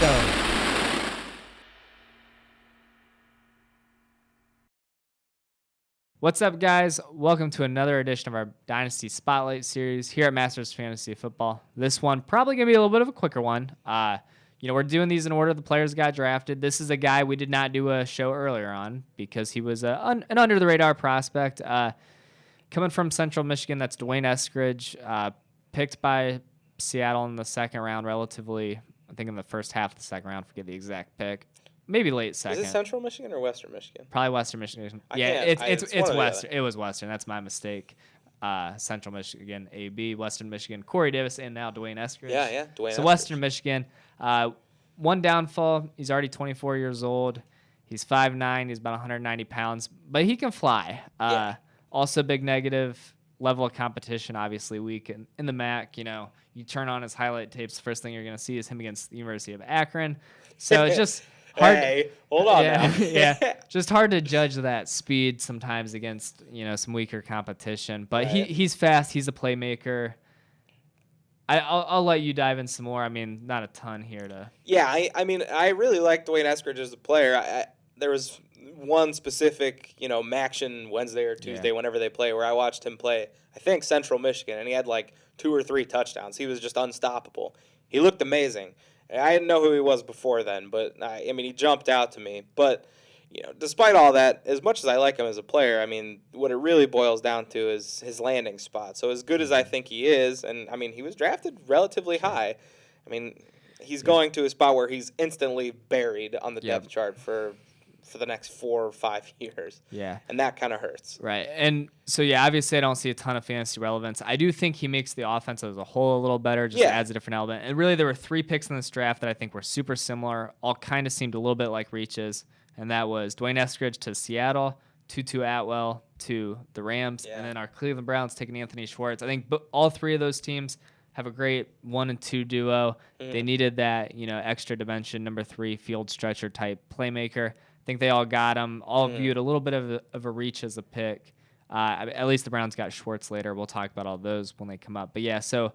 go. What's up, guys? Welcome to another edition of our Dynasty Spotlight series here at Masters Fantasy Football. This one probably going to be a little bit of a quicker one. We're doing these in order the players got drafted. This is a guy we did not do a show earlier on because he was an under-the-radar prospect. Coming from Central Michigan, that's WayneEskridge, picked by Seattle in the second round relatively, I think in the first half of the second round, forget the exact pick. Maybe late second. Is it Central Michigan or Western Michigan? Probably Western Michigan. It's Western. It was Western. That's my mistake. Central Michigan, AB, Western Michigan, Corey Davis, and now WayneEskridge. Yeah, Dwayne. So Western Michigan. One downfall. He's already 24 years old. He's 5'9". He's about 190 pounds, but he can fly. Also, big negative. Level of competition, obviously weak in the MAC. You turn on his highlight tapes. The first thing you're going to see is him against the University of Akron. So it's just hard. Hey, hold on now. Yeah, just hard to judge that speed sometimes against some weaker competition. But right. He's fast. He's a playmaker. I'll let you dive in some more. I mean, not a ton here to. Yeah, I really like WayneEskridge as a player. There was one specific, Maction Wednesday or Tuesday, whenever they play, where I watched him play, I think, Central Michigan, and he had like 2 or 3 touchdowns. He was just unstoppable. He looked amazing. I didn't know who he was before then, but he jumped out to me. But, despite all that, as much as I like him as a player, what it really boils down to is his landing spot. So as good as I think he is, and he was drafted relatively high. He's going to a spot where he's instantly buried on the depth chart for the next 4 or 5 years. Yeah. And that kind of hurts. Right. And so, obviously I don't see a ton of fantasy relevance. I do think he makes the offense as a whole a little better, just adds a different element. And really there were 3 picks in this draft that I think were super similar, all kind of seemed a little bit like reaches. And that was WayneEskridge to Seattle, Tutu Atwell to the Rams, and then our Cleveland Browns taking Anthony Schwartz. I think all 3 of those teams have a great 1 and 2 duo. They needed that, extra dimension, number 3 field stretcher type playmaker. I think they all got him, all viewed a little bit of a reach as a pick. At least the Browns got Schwartz later. We'll talk about all those when they come up. But, so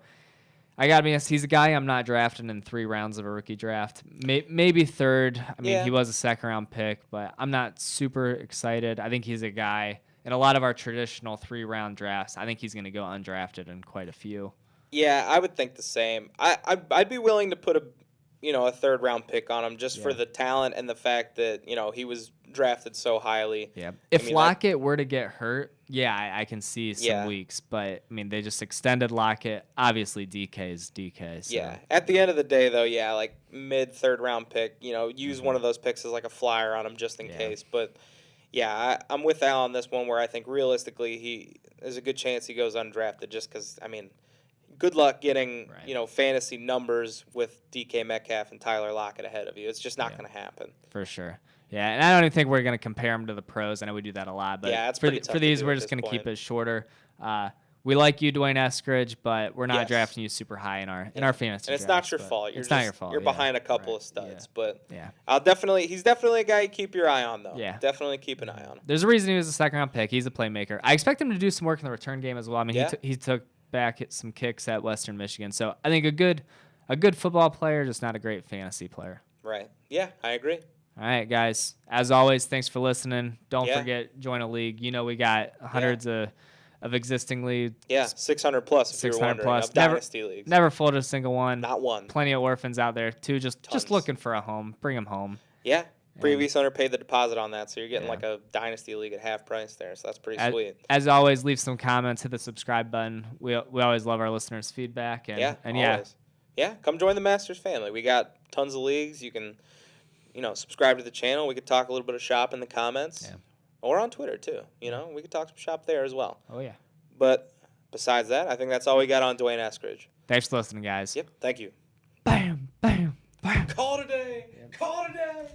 I got to be honest, he's a guy I'm not drafting in 3 rounds of a rookie draft. Maybe third. He was a second-round pick, but I'm not super excited. I think he's a guy in a lot of our traditional 3-round drafts. I think he's going to go undrafted in quite a few. Yeah, I would think the same. I'd be willing to put a 3rd-round pick on him just for the talent and the fact that, he was drafted so highly. Yeah. If Lockett were to get hurt, I can see some weeks. But, they just extended Lockett. Obviously, DK is DK. So. Yeah. At the end of the day, though, like mid-3rd-round pick, use one of those picks as like a flyer on him just in case. But, I'm with Al on this one where I think realistically there's a good chance he goes undrafted just because, good luck getting, fantasy numbers with DK Metcalf and Tyler Lockett ahead of you. It's just not going to happen. For sure. Yeah, and I don't even think we're going to compare him to the pros. I know we do that a lot. But it's pretty tough for these, we're at just this going to point. keep it shorter. We like you, WayneEskridge, but we're not drafting you super high in our fantasy. And it's drafts, not your fault. It's not your fault. You're behind a couple of studs. But yeah. He's definitely a guy you keep your eye on, though. Yeah. Definitely keep an eye on him. There's a reason he was a second-round pick. He's a playmaker. I expect him to do some work in the return game as well. He took back at some kicks at Western Michigan. So I think a good football player, just not a great fantasy player. Right. Yeah, I agree. All right, guys. As always, thanks for listening. Don't forget, join a league. We got hundreds of existing leagues. Yeah, 600 plus. 600 plus. Dynasty leagues. Never folded a single one. Not one. Plenty of orphans out there too. Just looking for a home. Bring them home. Yeah. Previous owner paid the deposit on that, so you're getting like a Dynasty League at half price there, so that's pretty sweet. As always, leave some comments, hit the subscribe button. We always love our listeners' feedback. And always. Yeah, come join the Masters family. We got tons of leagues. You can, subscribe to the channel. We could talk a little bit of shop in the comments. Yeah. Or on Twitter, too. We could talk some shop there as well. Oh, yeah. But besides that, I think that's all we got on WayneEskridge. Thanks for listening, guys. Yep, thank you. Bam, bam, bam. Call today. Yep. Call today.